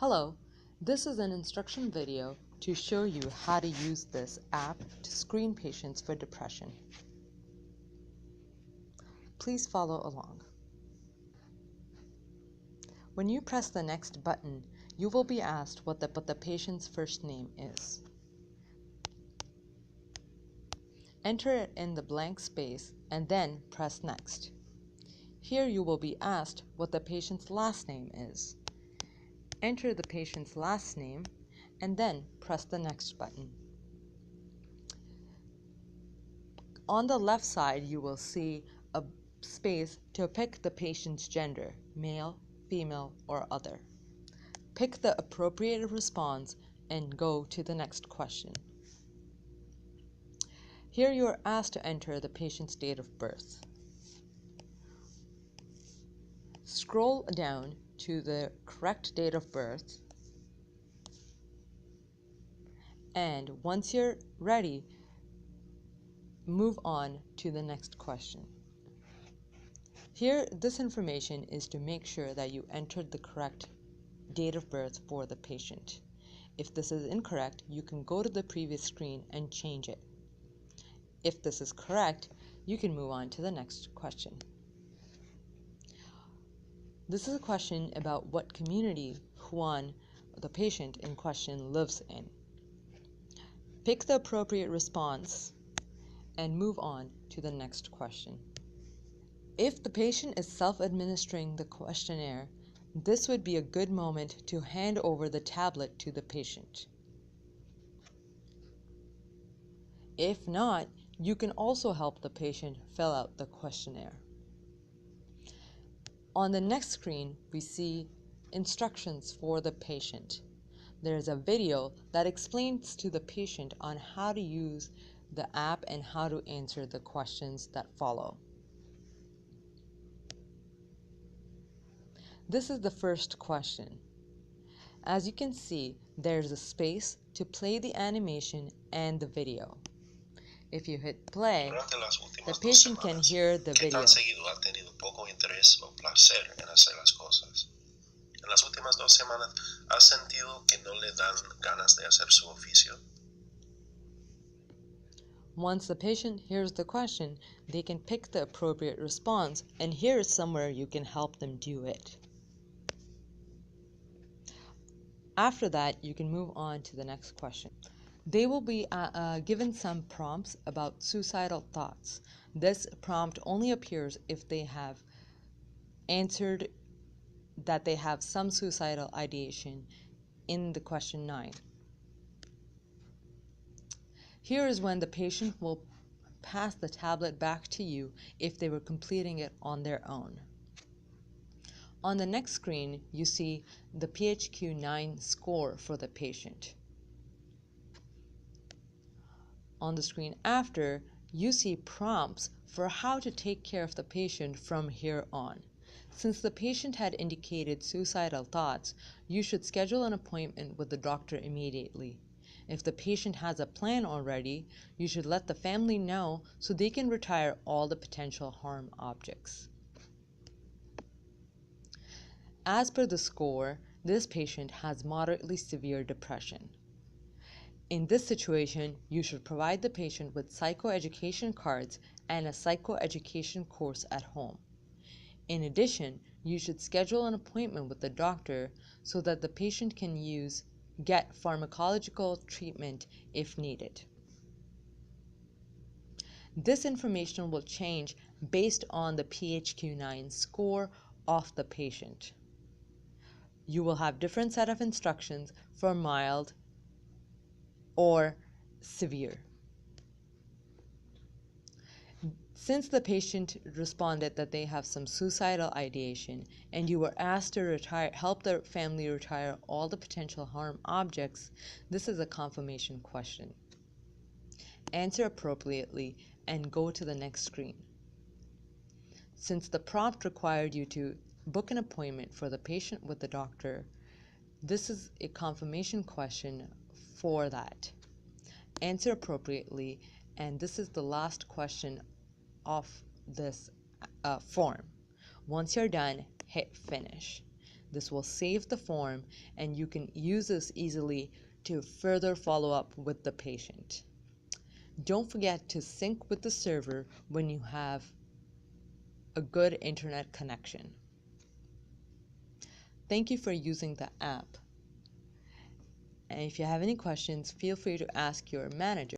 Hello, this is an instruction video to show you how to use this app to screen patients for depression. Please follow along. When you press the next button, you will be asked what the patient's first name is. Enter it in the blank space and then press next. Here you will be asked what the patient's last name is. Enter the patient's last name and then press the next button. On the left side, you will see a space to pick the patient's gender, male, female, or other. Pick the appropriate response and go to the next question. Here you are asked to enter the patient's date of birth. Scroll down to the correct date of birth, and once you're ready, move on to the next question. Here, this information is to make sure that you entered the correct date of birth for the patient. If this is incorrect, you can go to the previous screen and change it. If this is correct, you can move on to the next question. This is a question about what community Juan, the patient in question, lives in. Pick the appropriate response and move on to the next question. If the patient is self-administering the questionnaire, this would be a good moment to hand over the tablet to the patient. If not, you can also help the patient fill out the questionnaire. On the next screen, we see instructions for the patient. There is a video that explains to the patient on how to use the app and how to answer the questions that follow. This is the first question. As you can see, there's a space to play the animation and the video. If you hit play, the patient can hear the video. ¿Qué tan seguido ha tenido poco interés o placer en hacer las cosas? En las últimas 2 semanas, ¿ha sentido que no le dan ganas de hacer su oficio? Once the patient hears the question, they can pick the appropriate response, and here is somewhere you can help them do it. After that, you can move on to the next question. They will be given some prompts about suicidal thoughts. This prompt only appears if they have answered that they have some suicidal ideation in the question 9. Here is when the patient will pass the tablet back to you if they were completing it on their own. On the next screen, you see the PHQ-9 score for the patient. On the screen after, you see prompts for how to take care of the patient from here on. Since the patient had indicated suicidal thoughts, you should schedule an appointment with the doctor immediately. If the patient has a plan already, you should let the family know so they can retire all the potential harm objects. As per the score, this patient has moderately severe depression. In this situation, you should provide the patient with psychoeducation cards and a psychoeducation course at home. In addition, you should schedule an appointment with the doctor so that the patient can get pharmacological treatment if needed. This information will change based on the PHQ-9 score of the patient. You will have different set of instructions for mild or severe. Since the patient responded that they have some suicidal ideation and you were asked to help their family retire all the potential harm objects, this is a confirmation question. Answer appropriately and go to the next screen. Since the prompt required you to book an appointment for the patient with the doctor, this is a confirmation question for that. Answer appropriately, and this is the last question of this form. Once you're done, hit finish. This will save the form, and you can use this easily to further follow up with the patient. Don't forget to sync with the server when you have a good internet connection. Thank you for using the app. And if you have any questions, feel free to ask your manager.